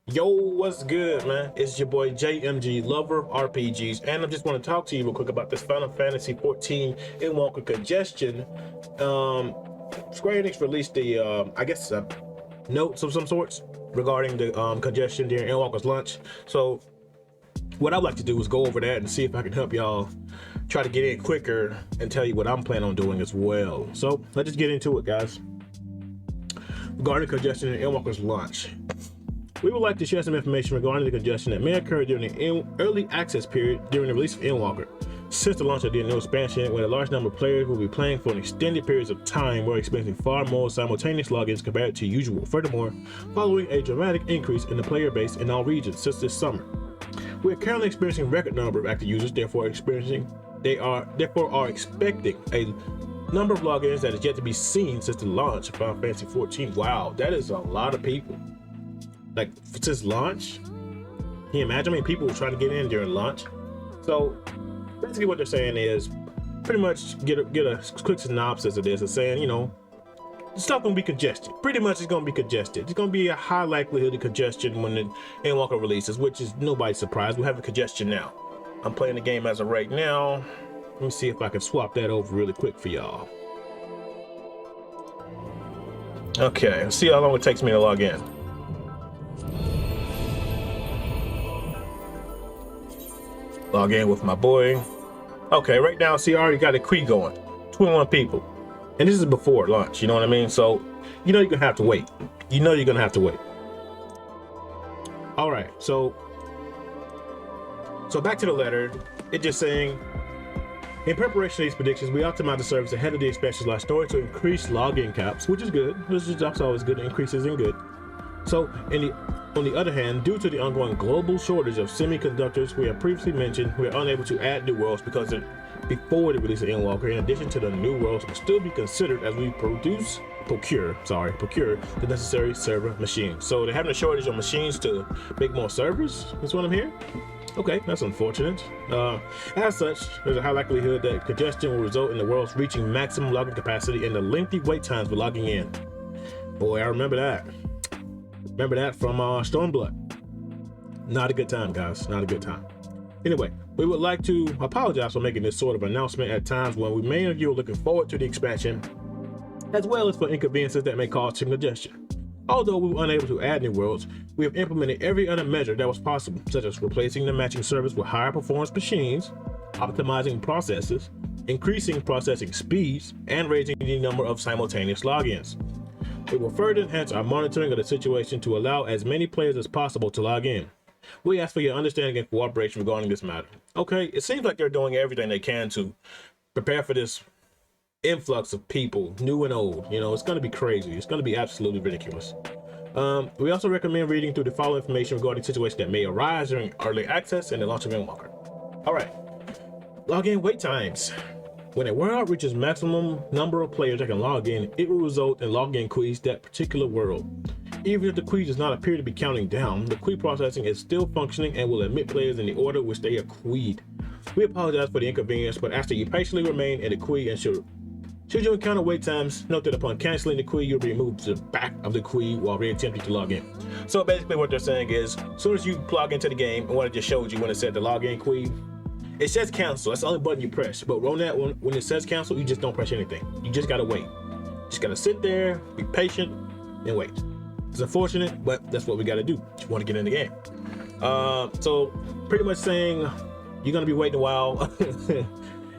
Yo, what's good, man? It's your boy JMG, lover of RPGs, and I just want to talk to you real quick about this Final Fantasy XIV Endwalker Congestion. Square Enix released the, I guess, notes of some sorts regarding the congestion during Endwalker's launch. So, what I'd like to do is go over that and see if I can help y'all try to get in quicker and tell you what I'm planning on doing as well. So, let's just get into it, guys. Regarding congestion in Endwalker's launch. We would like to share some information regarding the congestion that may occur during the early access period during the release of Endwalker. Since the launch of the new expansion, when a large number of players will be playing for an extended periods of time, we're experiencing far more simultaneous logins compared to usual. Furthermore, following a dramatic increase in the player base in all regions since this summer, we are currently experiencing a record number of active users. Therefore, are expecting a number of logins that is yet to be seen since the launch of Final Fantasy XIV. Wow, that is a lot of people. Like since launch, can you imagine how many people were trying to get in during launch? So basically what they're saying is pretty much get a quick synopsis of this and saying, you know, stuff gonna be congested. Pretty much it's gonna be congested. It's gonna be a high likelihood of congestion when the Endwalker releases, which is nobody's surprise. We have a congestion now. I'm playing the game as of right now. Let me see if I can swap that over really quick for y'all. Okay, let's see how long it takes me to log in. Log in with my boy. Okay, right now, see, I already got a queue going. 21 people. And this is before launch, you know what I mean? So, you know you're gonna have to wait. You know you're gonna have to wait. All right, so back to the letter. It's just saying, in preparation of these predictions, we optimized the service ahead of the expansion last story to increase login caps, which is good. That's always good. Increases in good. So, on the other hand, due to the ongoing global shortage of semiconductors we have previously mentioned, we are unable to add new worlds before the release of Endwalker. In addition to the new worlds will still be considered as we procure the necessary server machines. So they're having a shortage of machines to make more servers. That's what I'm hearing. Okay, that's unfortunate. As such, there's a high likelihood that congestion will result in the worlds reaching maximum login capacity and the lengthy wait times for logging in. Boy, I remember that. Remember that from Stormblood. Not a good time, guys. Not a good time. Anyway, we would like to apologize for making this sort of announcement at times when many of you are looking forward to the expansion, as well as for inconveniences that may cause some congestion. Although we were unable to add new worlds, we have implemented every other measure that was possible, such as replacing the matching service with higher performance machines, optimizing processes, increasing processing speeds, and raising the number of simultaneous logins. We will further enhance our monitoring of the situation to allow as many players as possible to log in. We ask for your understanding and cooperation regarding this matter. Okay, it seems like they're doing everything they can to prepare for this influx of people, new and old. You know, it's going to be crazy. It's going to be absolutely ridiculous. We also recommend reading through the following information regarding situations that may arise during early access and the launch of Endwalker. All right, login wait times. When a world reaches maximum number of players that can log in, it will result in login queues that particular world. Even if the queue does not appear to be counting down, the queue processing is still functioning and will admit players in the order which they are queued. We apologize for the inconvenience, but after you patiently remain in the queue and should you encounter wait times, note that upon canceling the queue, you'll be moved to the back of the queue while re-attempting to log in. So basically what they're saying is, as soon as you log into the game, and what it just showed you when it said the login queue, it says cancel. That's the only button you press. But on that one, when it says cancel, you just don't press anything. You just gotta wait. Just gotta sit there, be patient, and wait. It's unfortunate, but that's what we gotta do. You want to get in the game. So pretty much saying you're gonna be waiting a while.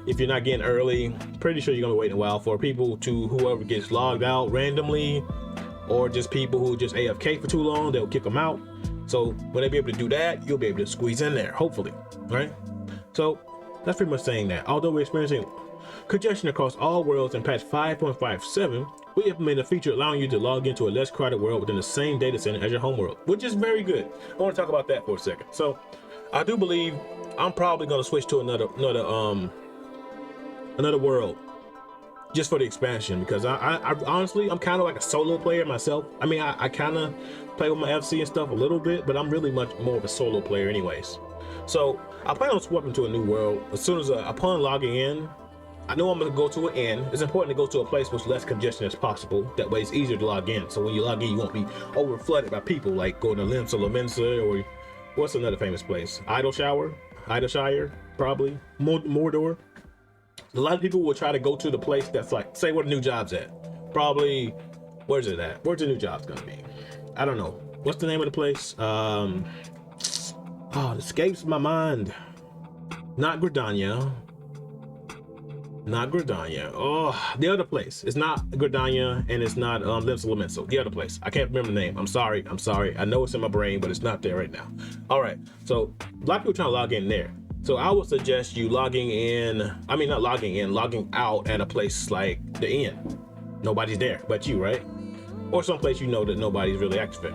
If you're not getting early, pretty sure you're gonna be waiting a while for whoever gets logged out randomly, or just people who just AFK for too long, they'll kick them out. So when they be able to do that, you'll be able to squeeze in there, hopefully, right? So that's pretty much saying that. Although we're experiencing congestion across all worlds in patch 5.57, we implemented a feature allowing you to log into a less crowded world within the same data center as your home world, which is very good. I want to talk about that for a second. So I do believe I'm probably going to switch to another world just for the expansion, because I honestly, I'm kind of like a solo player myself. I mean, I kind of play with my FC and stuff a little bit, but I'm really much more of a solo player anyways. So I plan on swapping to a new world as soon as upon logging in. I know I'm gonna go to an inn. It's important to go to a place with less congestion as possible. That way it's easier to log in. So when you log in, you won't be over flooded by people like going to Limsa or what's another famous place? Idleshire, probably. Mordor. A lot of people will try to go to the place that's like, say where the new job's at. Probably, where's it at? Where's the new job's gonna be? I don't know. What's the name of the place? Oh, it escapes my mind. Not Gridania. Not Gridania. Oh, the other place. It's not Gridania and it's not Limsa. The other place. I can't remember the name. I'm sorry. I know it's in my brain, but it's not there right now. All right. So a lot of people trying to log in there. So I would suggest you logging out at a place like the inn. Nobody's there but you, right? Or someplace you know that nobody's really active in.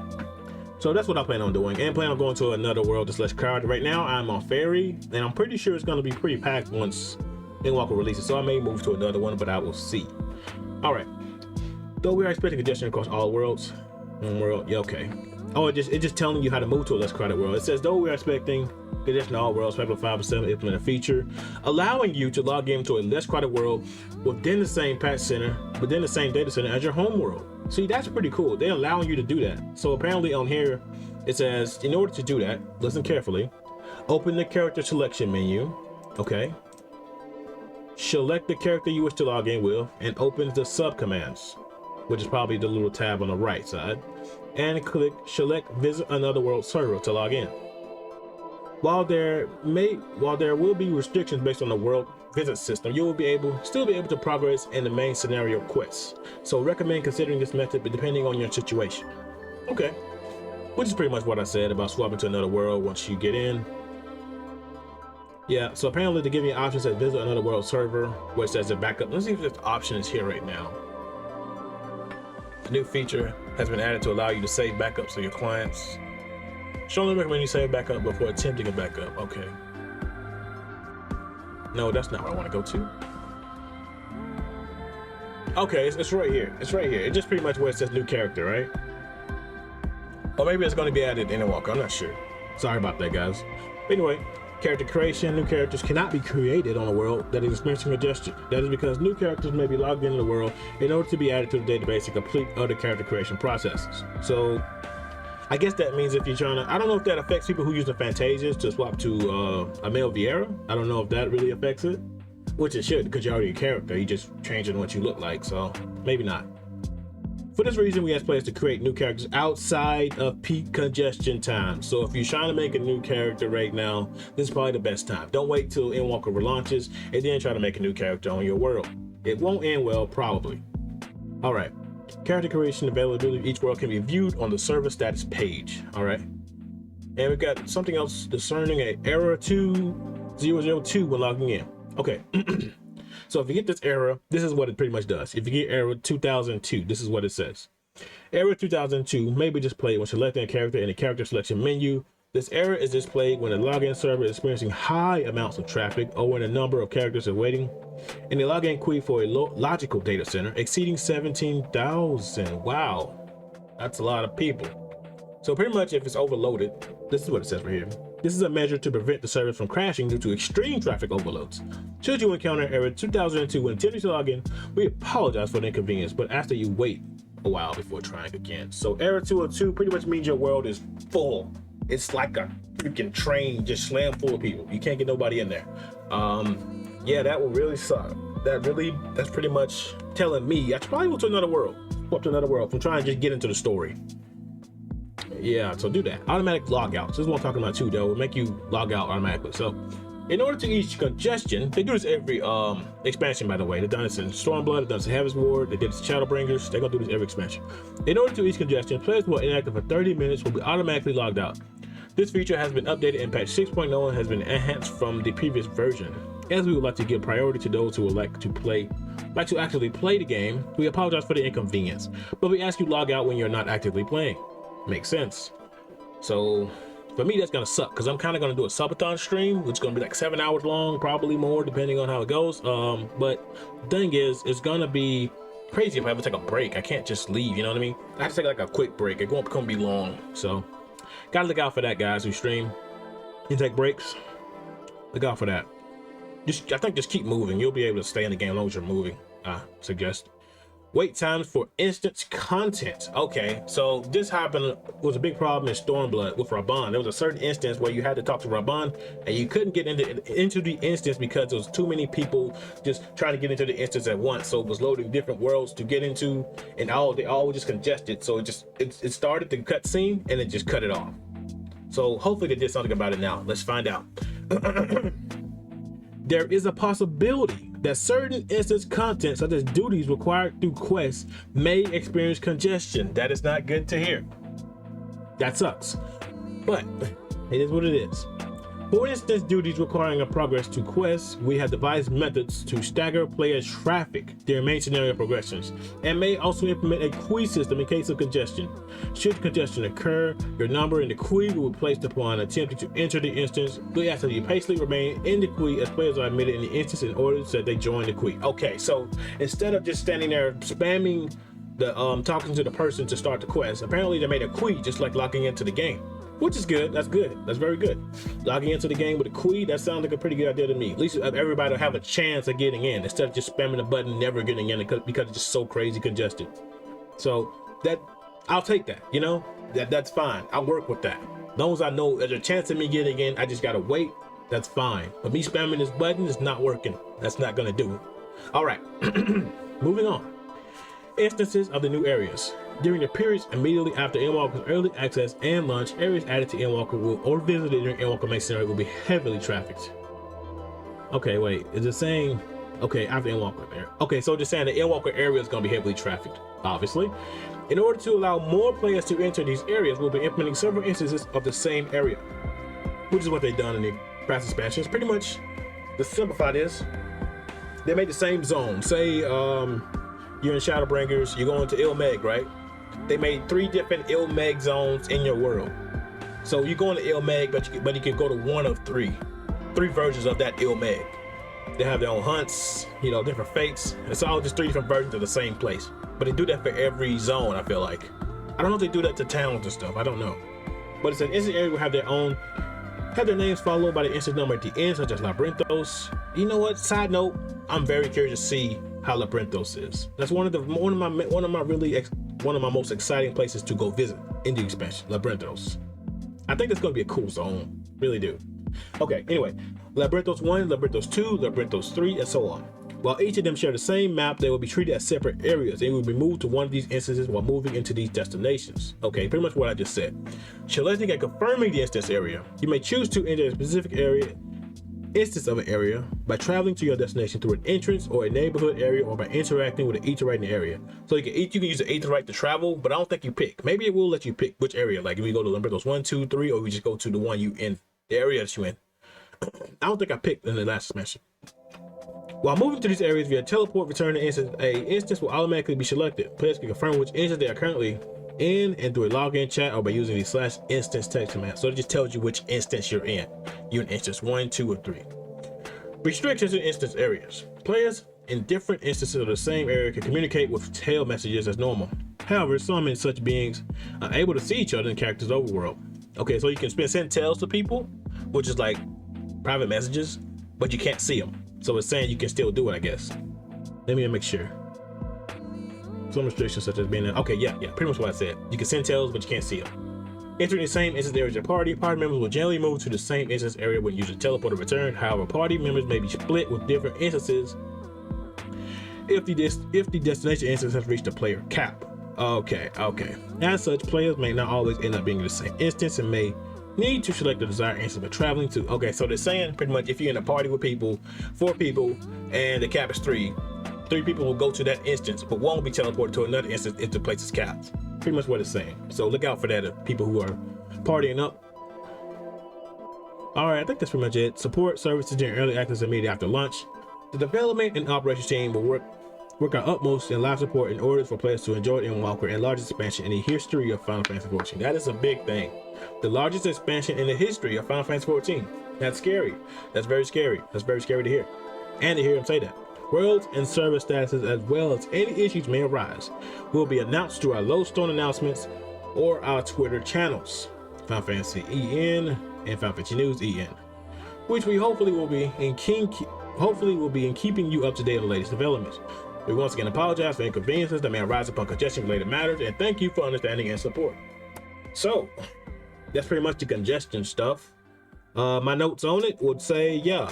So that's what I plan on doing, and plan on going to another world that's less crowded. Right now I'm on Ferry, and I'm pretty sure it's going to be pretty packed once Endwalker releases, so I may move to another one, but I will see. All right. Though we are expecting congestion across all worlds. One world, yeah, okay. Oh, it's just telling you how to move to a less crowded world. It says, though we are expecting congestion in all worlds, FFXIV implement a feature allowing you to log into a less crowded world within the same patch center, within the same data center as your home world. See, that's pretty cool. They're allowing you to do that. So apparently on here, it says, in order to do that, listen carefully, open the character selection menu, okay? Select the character you wish to log in with and opens the sub commands, which is probably the little tab on the right side, and click select visit another world server to log in. While there will be restrictions based on the world visit system, you will still be able to progress in the main scenario quests. So recommend considering this method, but depending on your situation. Okay, which is pretty much what I said about swapping to another world once you get in. Yeah, so apparently they give you options that visit another world server, where it says the backup. Let's see if this option is here right now. A new feature has been added to allow you to save backups to your clients. Strongly recommend you save backup before attempting a backup. Okay. No, that's not where I want to go to. Okay, it's right here. It's right here. It's just pretty much where it says new character, right? Or maybe it's going to be added in Endwalker. I'm not sure. Sorry about that, guys. But anyway, character creation. New characters cannot be created on a world that is experiencing congestion. That is because new characters may be logged into the world in order to be added to the database and complete other character creation processes. So I guess that means if you're trying to, I don't know if that affects people who use the Fantasias to swap to Amel Vieira. I don't know if that really affects it, which it should, because you're already a character. You just changing what you look like, so maybe not. For this reason, we ask players to create new characters outside of peak congestion time. So if you're trying to make a new character right now, this is probably the best time. Don't wait till Endwalker relaunches and then try to make a new character on your world. It won't end well, probably. All right. Character creation availability of each world can be viewed on the server status page. All right. And we've got something else discerning an error 2002 when logging in. Okay. So if you get this error, this is what it pretty much does. If you get error 2002, this is what it says. Error 2002 may be displayed when selecting a character in the character selection menu. This error is displayed when the login server is experiencing high amounts of traffic or when a number of characters are waiting in the login queue for a logical data center exceeding 17,000. Wow, that's a lot of people. So pretty much if it's overloaded, this is what it says right here. This is a measure to prevent the service from crashing due to extreme traffic overloads. Should you encounter error 2002 when attempting to log in, we apologize for the inconvenience, but ask that you wait a while before trying again. So error 202 pretty much means your world is full. It's like a freaking train just slammed full of people. You can't get nobody in there. Yeah, that will really suck. That's pretty much telling me I should probably go to another world. Go up to another world. I'm trying to just get into the story. Yeah, so do that. Automatic logouts. This is what I'm talking about too, though. It'll make you log out automatically. So in order to ease congestion, they do this every expansion, by the way. They've done this in Stormblood, they've done this in Heaven's Ward, they did this in Shadowbringers. They're gonna do this every expansion. In order to ease congestion, players who are inactive for 30 minutes will be automatically logged out. This feature has been updated in patch 6.0 and has been enhanced from the previous version. As we would like to give priority to those who would like to actually play the game, we apologize for the inconvenience, but we ask you log out when you're not actively playing. Makes sense. So for me, that's gonna suck because I'm kind of gonna do a subathon stream, which is gonna be like 7 hours long, probably more depending on how it goes. But the thing is, it's gonna be crazy if I ever take a break. I can't just leave, you know what I mean? I have to take like a quick break. It won't be long, so gotta look out for that, guys who stream and take breaks. Look out for that. I think just keep moving. You'll be able to stay in the game as long as you're moving. I suggest. Wait times for instance content. Okay, so this happened was a big problem in Stormblood with Raban. There was a certain instance where you had to talk to Raban and you couldn't get into the instance because there was too many people just trying to get into the instance at once. So it was loading different worlds to get into, and they all just congested. So it started the cutscene and it just cut it off. So hopefully they did something about it now. Let's find out. There is a possibility that certain instance content, such as duties required through quests, may experience congestion. That is not good to hear. That sucks. But it is what it is. For instance, duties requiring a progress to quests, we have devised methods to stagger players' traffic during main scenario progressions, and may also implement a queue system in case of congestion. Should congestion occur, your number in the queue will be placed upon attempting to enter the instance. We ask that you patiently remain in the queue as players are admitted in the instance in order that they join the queue. Okay, so instead of just standing there spamming the talking to the person to start the quest, apparently they made a queue just like logging into the game. Which is good. That's good. That's very good. Logging into the game with a queue, that sounds like a pretty good idea to me. At least everybody will have a chance of getting in instead of just spamming the button, never getting in because it's just so crazy congested. So that I'll take that. You know, that's fine. I'll work with that. As long as I know there's a chance of me getting in, I just gotta wait. That's fine. But me spamming this button is not working. That's not gonna do it. All right. Moving on. Instances of the new areas. During the periods immediately after Endwalker's early access and launch, areas added to Endwalker or visited during Endwalker main scenario will be heavily trafficked. Okay, wait, is it saying, okay, after Endwalker there. Okay, so just saying the Endwalker area is going to be heavily trafficked, obviously. In order to allow more players to enter these areas, we'll be implementing several instances of the same area, which is what they've done in the past expansions. Pretty much, to simplify this, they made the same zone. Say, you're in Shadowbringers, you're going to Ilmeg, right? They made 3 different Ilmeg zones in your world. So you go into Ilmeg, but you can go to one of 3 versions of that Ilmeg. They have their own hunts, you know, different fates. It's all just 3 different versions of the same place. But they do that for every zone, I feel like. I don't know if they do that to towns and stuff, I don't know. But it's an instant area will have their names followed by the instance number at the end, such as Labyrinthos. You know what? Side note, I'm very curious to see how Labyrinthos is. That's one of my most exciting places to go visit in the expansion, Labyrinthos. I think it's gonna be a cool zone, really do. Okay, anyway, Labyrinthos 1, Labyrinthos 2, Labyrinthos 3, and so on. While each of them share the same map, they will be treated as separate areas and will be moved to one of these instances while moving into these destinations. Okay, pretty much what I just said. Selecting and confirming the instance area, you may choose to enter a specific instance of an area by traveling to your destination through an entrance or a neighborhood area, or by interacting with an Aetheryte in the area. So you can use the Aetheryte to travel, but I don't think you pick. Maybe it will let you pick which area, like if we go to Labyrinthos 1, 2, 3, or we just go to the one you in, the area that you in. I don't think I picked in the last expansion. While moving to these areas via teleport, return to instance, a instance will automatically be selected. Players can confirm which instance they are currently in and through a login chat, or by using the /instance text command. So it just tells you which instance you're in. You're in instance 1, 2, or 3. Restrictions in instance areas. Players in different instances of the same area can communicate with tail messages as normal. However, some in such beings are able to see each other in characters' overworld. Okay, so you can send tails to people, which is like private messages, but you can't see them. So it's saying you can still do it, I guess. Let me make sure. Some restrictions such as being okay, yeah, pretty much what I said. You can send tails, but you can't see them. Entering the same instance area as your party members will generally move to the same instance area when using teleport or return. However, party members may be split with different instances if the destination instance has reached a player cap. Okay. As such, players may not always end up being in the same instance and may need to select the desired instance by traveling to. Okay, so they're saying pretty much if you're in a party with 4 people, and the cap is 3 people will go to that instance, but won't be teleported to another instance if the place is capped. Pretty much what it's saying. So look out for that if people who are partying up. All right, I think that's pretty much it. Support services during early access immediately after launch. The development and operations team will work our utmost in live support in order for players to enjoy Endwalker and largest expansion in the history of Final Fantasy XIV. That is a big thing. The largest expansion in the history of Final Fantasy XIV. That's scary. That's very scary. That's very scary to hear. And to hear him say that. Worlds and service statuses, as well as any issues may arise, will be announced through our Lodestone announcements or our Twitter channels, Final Fantasy EN and Final Fantasy News EN, which we hopefully will be in hopefully will be in keeping you up to date on the latest developments. We once again apologize for inconveniences that may arise upon congestion related matters, and thank you for understanding and support. So that's pretty much the congestion stuff. My notes on it would say, yeah,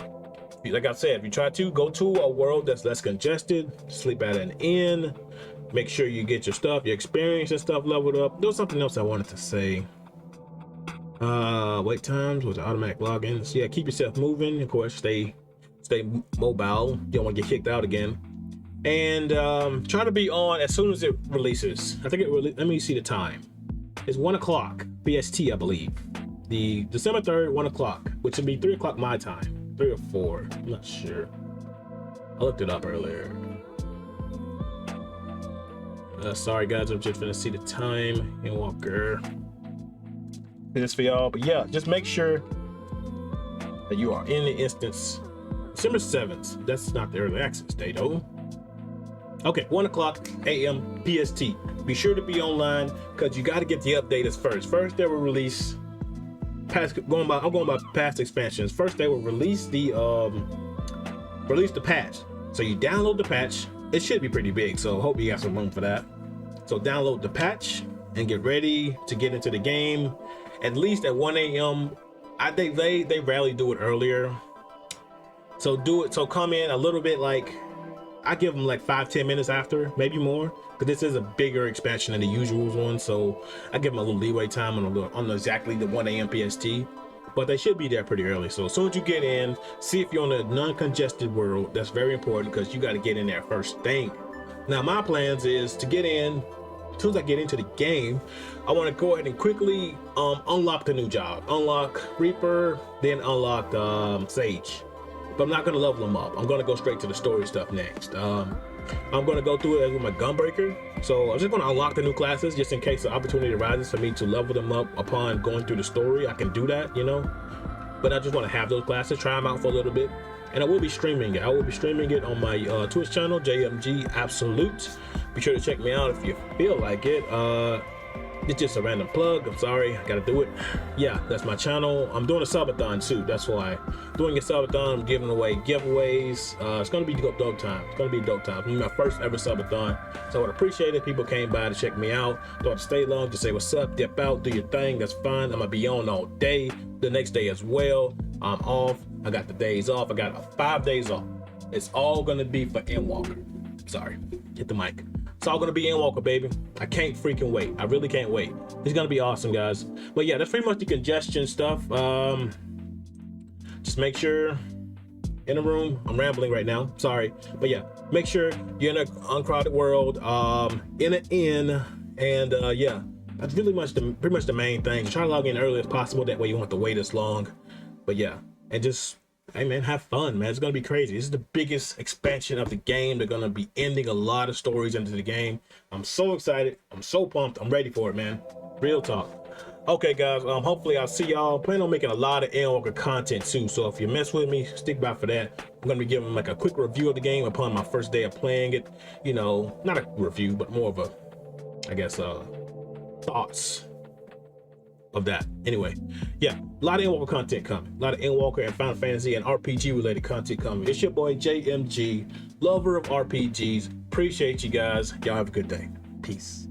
like I said, if you try to go to a world that's less congested, sleep at an inn, make sure you get your stuff, your experience and stuff leveled up. There was something else I wanted to say. Wait times with automatic logins. Yeah, keep yourself moving. Of course, stay mobile. You don't want to get kicked out again. And try to be on as soon as it releases. I think let me see the time. It's 1 o'clock BST, I believe. The December 3rd, 1 o'clock, which would be 3 o'clock my time. 3 or 4, I'm not sure. I looked it up earlier. Sorry guys, I'm just gonna see the time. Endwalker. This for y'all, but yeah, just make sure that you are in the instance. December 7th. That's not the early access day though. Okay, 1 o'clock a.m. PST. Be sure to be online because you got to get the updates first. First, they will release I'm going by past expansions. First, they will release the patch. So you download the patch. It should be pretty big, so hope you got some room for that. So download the patch and get ready to get into the game. At least at 1 a.m. They rarely do it earlier. So do it. So come in a little bit, like I give them like 5-10 minutes after, maybe more, because this is a bigger expansion than the usual one. So I give them a little leeway time on exactly the 1 a.m. PST, but they should be there pretty early. So as soon as you get in, see if you're on a non-congested world. That's very important because you got to get in there first thing. Now my plans is to get in. As soon as I get into the game, I want to go ahead and quickly unlock the new job. Unlock Reaper, then unlock Sage. But I'm not going to level them up. I'm going to go straight to the story stuff next. I'm going to go through it with my Gunbreaker. So I'm just going to unlock the new classes just in case the opportunity arises for me to level them up upon going through the story. I can do that, you know. But I just want to have those classes, try them out for a little bit. And I will be streaming it. I will be streaming it on my Twitch channel, JMG Absolute. Be sure to check me out if you feel like it. It's just a random plug. I'm sorry, I gotta do it. Yeah, that's my channel. I'm doing a subathon too. That's why. Doing a subathon, I'm giving away giveaways. It's gonna be dope time. It's gonna be dope time. It's my first ever subathon. So I would appreciate it if people came by to check me out. Don't have to stay long, just say what's up, dip out, do your thing. That's fine. I'm gonna be on all day. The next day as well. I'm off. I got the days off. I got 5 days off. It's all gonna be for Endwalker. Sorry, hit the mic. It's all gonna be Endwalker, baby. I can't freaking wait. I really can't wait. It's gonna be awesome, guys. But yeah, that's pretty much the congestion stuff. Just make sure in the room. I'm rambling right now. Sorry, but yeah, make sure you're in an uncrowded world, in an inn, and yeah, that's really pretty much the main thing. Try to log in early as possible. That way you won't have to wait as long. But yeah, and just, hey man, have fun, man. It's gonna be crazy. This is the biggest expansion of the game. They're gonna be ending a lot of stories into the game. I'm so excited. I'm so pumped. I'm ready for it, man. Real talk. Okay, guys. Hopefully I'll see y'all. Plan on making a lot of Endwalker content too. So if you mess with me, stick by for that. I'm gonna be giving like a quick review of the game upon my first day of playing it. You know, not a review, but more of a, I guess, thoughts of that. Anyway, yeah, a lot of Endwalker content coming. A lot of Endwalker and Final Fantasy and RPG related content coming. It's your boy JMG, lover of RPGs. Appreciate you guys. Y'all have a good day. Peace.